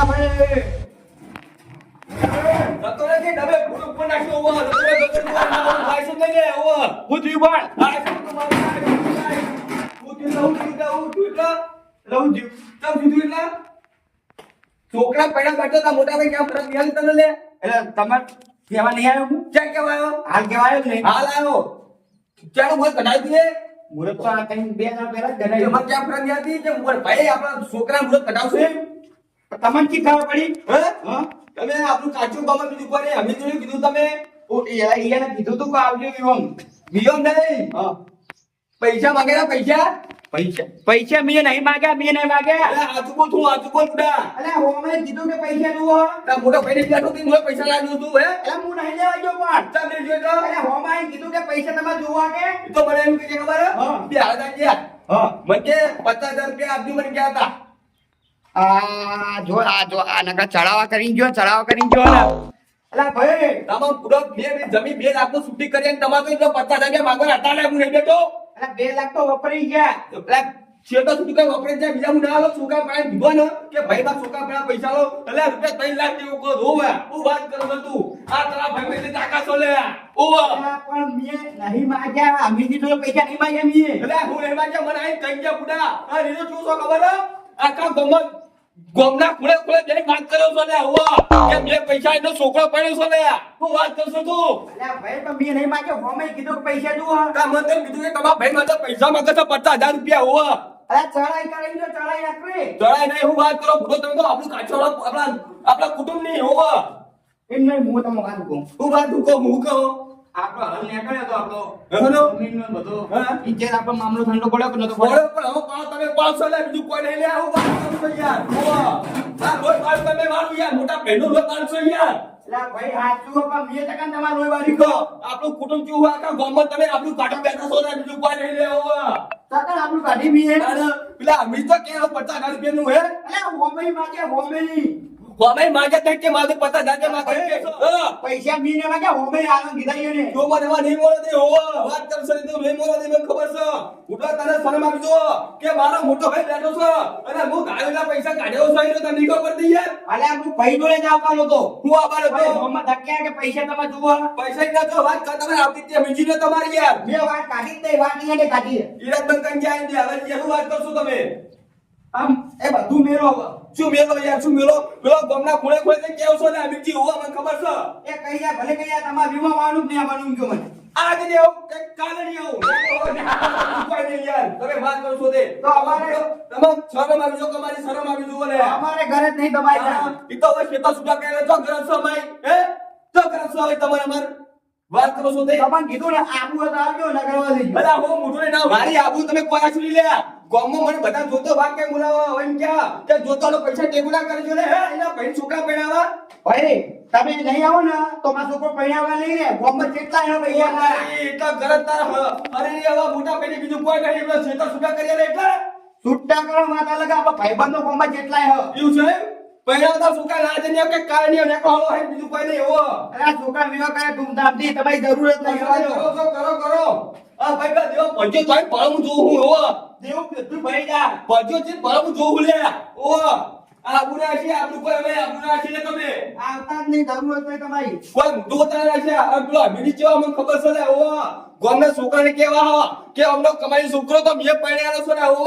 અલા ભાઈ જતો રે કે ડબે ફૂટ ઉપર નાખ્યો ઓવા જતો રે ના ભાઈ શું લઈ લે ઓવા હું થયું પણ આ શું તમારું હું કે લઉં જીવ એટલે છોકરા પડ્યા બેઠો તા મોટા ભાઈ ક્યાં ફરક નિહાલ તને લે એટલે તમાર કેવા નહીં આવ્યો હું ક્યાં કેવાયો હાલ કેવાયો જ નહીં હાલ આવ્યો ચાલો બોલ કઢાઈ દે મુરત તો આ કઈ 2 દાડા પહેલા જ એમાં ગણાયું ક્યાં ફરક નિહાતી કે મોર ભાઈ આપણા છોકરા મુરત કઢાવશે તમને કી ખબર પડી હે હા તમે આપણું કાચું બાબા બીજું કોને અમે જોયું કીધું તમે એને કીધું તું કે આવજો વિવમ નિયમ નહીં હા પૈસા માંગેલા પૈસા મેં નહીં માગ્યા અરે આજુ બોલ બુડા અલે હોમે કીધું કે પૈસા જુઓ તા મોટો ભાઈને બેઠો તી મને પૈસા લાવ્યો તું હે અલે હું નહીં લેવા ગયો પણ તમે જોઈ તો અલે હોમે કીધું કે પૈસા તમે જુઓ કે ઈ તો મને એમ કે ખબર હા. બે હાલતા ગયા હા મને કે 50000 રૂપિયા આપજો મને ગયા હતા આ નકા ચડાવા કરીને જો ને અલા ભાઈ તમામ પૂરો જમીન 2 લાખ નું શૂટિંગ કરી અને તમારે તો 50000 માંગવા હતા ને હું નહીં બેઠો અલા 2 લાખ તો વપરાઈ ગયા પેલા છેટો સુધી કઈ વપરાઈ જાય બીજા હું ના આલો છોકરા પાસે દીધો ને કે ભાઈ બા છોકરા પાસે પૈસા લો એટલે રૂપિયા 3 લાખ જેવું કો રોવે હું વાત કરું છું તું આ તારા ભાઈ મેં તાકાત લે ઓવા અલા પણ મેં નહીં માગ્યા અમે કીધું પૈસા નહીં માગ્યા મેં એટલે હું રહેવા કે મને આઈ કઈ ગયા બુડા આ રીતો શું છો ખબર હે આખા ગોમના ખૂણે જઈને વાત કર્યો છો ને હુઆ કે બે પૈસા એનો છોકરો પડ્યો છો ને હું વાત કરશો તું અલા ભાઈ પણ મેં નહીં માગ્યા હોમે કીધું કે પૈસા જુઓ કા મને તેમ કીધું કે તમારા ભાઈ માટે પૈસા માંગે છે 50000 રૂપિયા હુઆ અલા ચડાઈ કરીને જો ચડાઈ નાખરે ચડાય નહીં હું વાત કરો ભૂલો તમે તો આપણું કાચોડો આપણા કુટુંબ ની હુઆ એમ નહીં હું તમને વાત કહું હું વાત હું કહો આપણો હલ નીકળ્યો તો આપણો હેલો જમીનનો બધો હા ઇજ્જત આપણો મામલો ઠંડો પડ્યો કે નતો બોલો પડ્યો પણ હવે તમે 500 લે બીજું કોઈ નહીં લે હું વાત કરું છું યાર હુઆ આ રોજ વાત તમે મારું યાર મોટા બહેનો રોજ 500 યાર અલા ભાઈ હાચું પણ મેં તકન તમાર રોઈ વાળી દીકો આપણું કુટુંબ કેવું આખા ગામમાં તમે આપણું કાઢો બેઠા છો ને બીજું કોઈ નહીં લે હુઆ તકન આપણું કાઢી મેં અરે પેલા અમીર તો કે 50000 રૂપિયા નું હે અલા હોમે માગે હોમે ગમે માગે તક કે મારે 50000 કે માગે હા પૈસા મીને માગે હોમે આલન કીધા ને તો મને એમાં નહીં મોળો દે હોવા વાત કરશે તો નહીં મોળો દે મને ખબર છે ઉઠા તને શરમ આવી જો કે મારો મોટો ભાઈ બેઠો છે અને હું ગાળેલા પૈસા કાઢ્યો છે એટલે તને ખબર પડી યાર અલા હું ભાઈ જોડે જ આવવાનો તો હું આબાર ભાઈ હતો હોમે ધક્યા કે પૈસા તમે જુઓ પૈસા ના જો વાત કર તમે આવતી તે બીજી ને તમારી યાર મેં વાત કાઢી જ નહીં વાત નહીં કાઢી ઈરાદ બંધ કરી જાય ને હવે કેવું વાત કરશો તમે આમ એ બધું મેરો શું મેલો યાર શું મેલો પેલો ગમના ખૂણે ખૂણે કેવું છો ને આ બીજી હોવા મને ખબર છે એ કઈ જાય ભલે કઈ જાય તમારે વીમા વાળું જ નહીં આવવાનું કયો મને આજ નહીં આવું કે કાલે નહીં આવું કોઈ નહીં યાર તમે વાત કરો છો તે તો અમારે તમામ શરમ આવી જો તમારી શરમ આવી જો ને અમારે ઘરે જ નહીં તમારી ત્યાં. ઈ તો હવે શેતા સુધા કરે તો ઘર સમય હે તો ઘર સમય તમારે અમાર વાત કરો છો તે તમને કીધું ને આબુ હતો આવજો ન કરવા દેજો અલા હું મોટો ને ના મારી આબુ તમે કોઈ આછુલી લે ગામમાં મને બધા જોતો વાત કે બોલાવો એમ ક્યાં કે જોતો લો પૈસા ટેબુલા કરજો ને હે એના ભાઈ છોકરા પૈણાવા ભાઈ તમે નહીં આવો ને તો મારો છોકરો પૈણાવા નહીં રે ગોમ્બત કેટલા એનો પૈસા ના એટલા ઘર તારા અરે આવા મોટા ભાઈ બીજું કોઈ નહીં એટલે શેતા સુધા કરી લે એટલે છૂટા કરો માતા લગા આપણા ભાઈબંધનો ગોમ્બત કેટલા હે એવું છે પૈણાવતા છોકરા લાજ ને કે કારણીઓ ને કહો હે બીજું કોઈ નહીં એવો અરે આ છોકરા વિવાહ કરે ધૂમધામથી તમારી જરૂરત નહીં આવજો કરો આ ભાઈ બા દેવો પંજો થાય પરમ જોઉં હું એવો દેવું કીધું ભાઈ જા પંજો છે પરમ જોઉં લે ઓ આ બુરા છે આપણું કોઈ હવે આ બુરા છે ને તમે આવતા જ નહીં જરૂરત નહીં તમારી કોઈ દોતા છે આ પેલો મિની જેવા મને ખબર છે ને ઓ ગામના છોકરાને કેવા હો કે અમનો કમાઈ છોકરો તો મે પડ્યાનો છે ને ઓ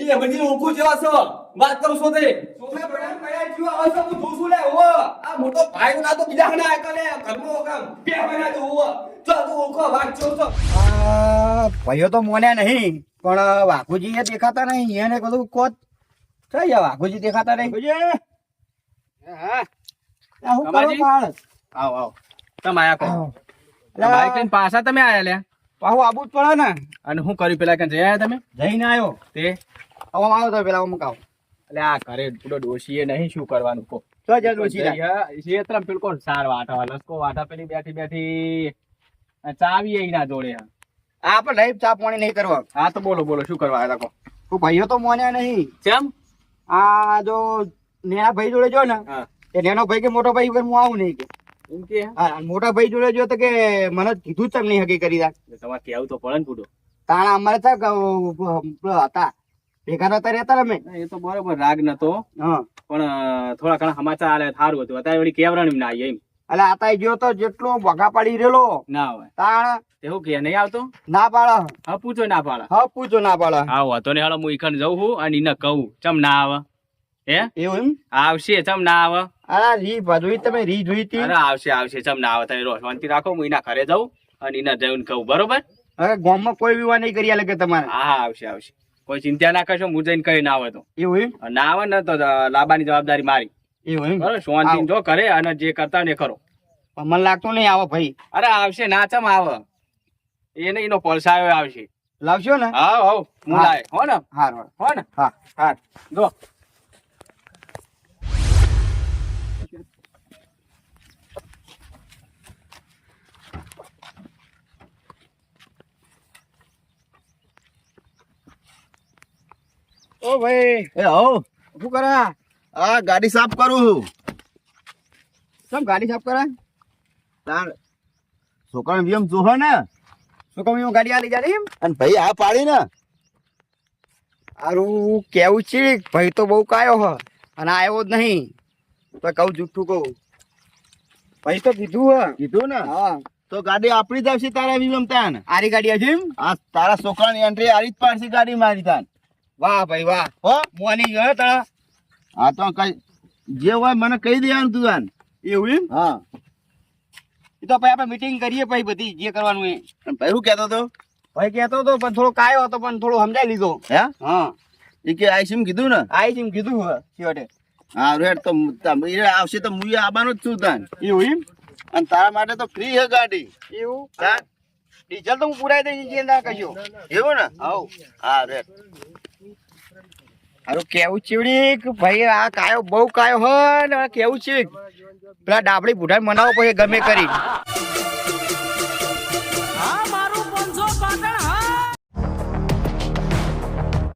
એ બધી ઓળખું જેવા છે વાત કરું છો તે છોકરા પડ્યા જેવા આવે છે હું જોઉં છું લે ઓ આ મોટો ભાઈ ના તો બીજા હના આકલે ઘરનો કામ બે મહિના તો ઓ ચાલ તું ઓળખો વાત છો છો ભાઈઓ તો મોન્યા નહીં પણ વાઘુજી એ દેખાતા નહીં એને બધું કોત થઈ જાય વાઘુજી દેખાતા નહીં હા હું કરો કમાજી? પાડ આવ તમે આયા કહો અલા, બાઈક લઈને પાછા તમે આયા લ્યા પાછું આબુ જ પડે ને અને શું કર્યું પેલા કે જઈ આયા તમે જઈને આવ્યો તે હવે આવો તો પેલા મુકાવ એટલે આ ઘરે પૂરો ડોશીએ નહીં શું કરવાનું કો તો જ ડોશી રાખ. ક્ષેત્ર પેલો સાર વાટા લસકો વાટા પેલી બેઠી બેઠી અને ચાવી એના જોડે હે. આ પણ નહીં ચા પાણી નહીં કરવા હા તો બોલો બોલો શું કરવા આયા કો તું ભાઈઓ તો મોન્યા નહીં કેમ આ જો નેના ભાઈ જોડે જો ને હા એ નેનો ભાઈ કે મોટો ભાઈ વગર હું આવું નહીં કે એમ કે હા અને મોટા ભાઈ જોડે જો તો કે મને કીધું જ તમને હકી કરી રાખ તમારે કેવું તો પડે ને પૂરો તાણા અમારે હતા કે પેલા હતા ભેગા નતા રહેતા અમે. એ તો બરોબર રાગ નતો હા પણ થોડા ઘણા સમાચાર આલે સારું હતું અત્યારે વળી કેવરણ ના આવીએ એમ એટલે આતા ગયો તો જેટલો ભગા પાડી રેલો ના હોય તાણ એવું કે નહીં આવતો ના પાડા. હા પૂછો ના પાડે હા પૂછો ના પાડા. આવો હતો ને હાલો હું ઈખણ જઉં છું અને એને કહું ચમ ના આવે હે એવું એમ? આવશે ચમ ના આવે આ રી ભજવી તમે રી જોઈ હતી. અરે આવશે ચમ ના આવે તમે રો શાંતિ રાખો હું એના ઘરે જાઉં અને એને જઈને કહું બરોબર હવે ગામમાં કોઈ વિવાહ નહીં કરી આલે કે તમારે. હા આવશે કોઈ ચિંતા ના કરશો હું જઈને કહી ના આવે તો એવું એમ? ના આવે ને તો લાવવાની જવાબદારી મારી એવું એમ? બરોબર શાંતિ જો કરે અને જે કરતા હોય ને એ કરો પણ મને લાગતું નહીં આવો ભાઈ. અરે આવશે ના ચમ આવે એને એનો પલસાયો આવશે લાવશો ને? હા હું હા. લાય હો ને હાર હો ને હા હા જો ઓ ભાઈ એ હો શું કરા? આ ગાડી સાફ કરું છું કેમ ગાડી સાફ કરા? તાર છોકરાને વિયમ જોહો ને શું કહું હું ગાડી આલી જાડી એમ? અને ભાઈ આ પાડી ને હારું કેવું છે ભાઈ તો બહુ કાયો હ અને આવ્યો જ નહીં તો કહું જુઠ્ઠું કહું. ભાઈ તો કીધું હ. કીધું ને હા તો ગાડી આપણી જ આવશે તારા વિયમ તાન આરી ગાડી હજી એમ? આ તારા છોકરાની એન્ટ્રી આરી જ પાડશે ગાડી મારી તાન વાહ ભાઈ વાહ. હો મોની ગયો તા. આ તો કઈ જે હોય મને કહી દેવાનું તું તાન એવું એમ? હા એ તો ભાઈ આપણે મીટિંગ કરીએ ભાઈ બધી જે કરવાનું એ. અને ભાઈ શું કહેતો તો ભાઈ કહેતો હતો પણ થોડો કાયો હતો પણ થોડું સમજાઈ લીધો. હે હા એ કે આઈસીમ કીધું ને આઈ એમ કીધું હ છેવટે. હા રેડ તો એ આવશે તો હું આવવાનો જ છું તાન એવું એમ? અને તારા માટે તો ફ્રી છે ગાડી એવું? તાન ડીઝલ તો હું પુરાઈ દઈશ ચિંતા કરજો. એવું ને હાઉ હા રેડ હારું કેવું ચીવડી કે ભાઈ આ કાયો બહુ કાયો હ ને આ કેવું છે પેલા ડાબડી બુઢાને મનાવો પછી ગમે કરી.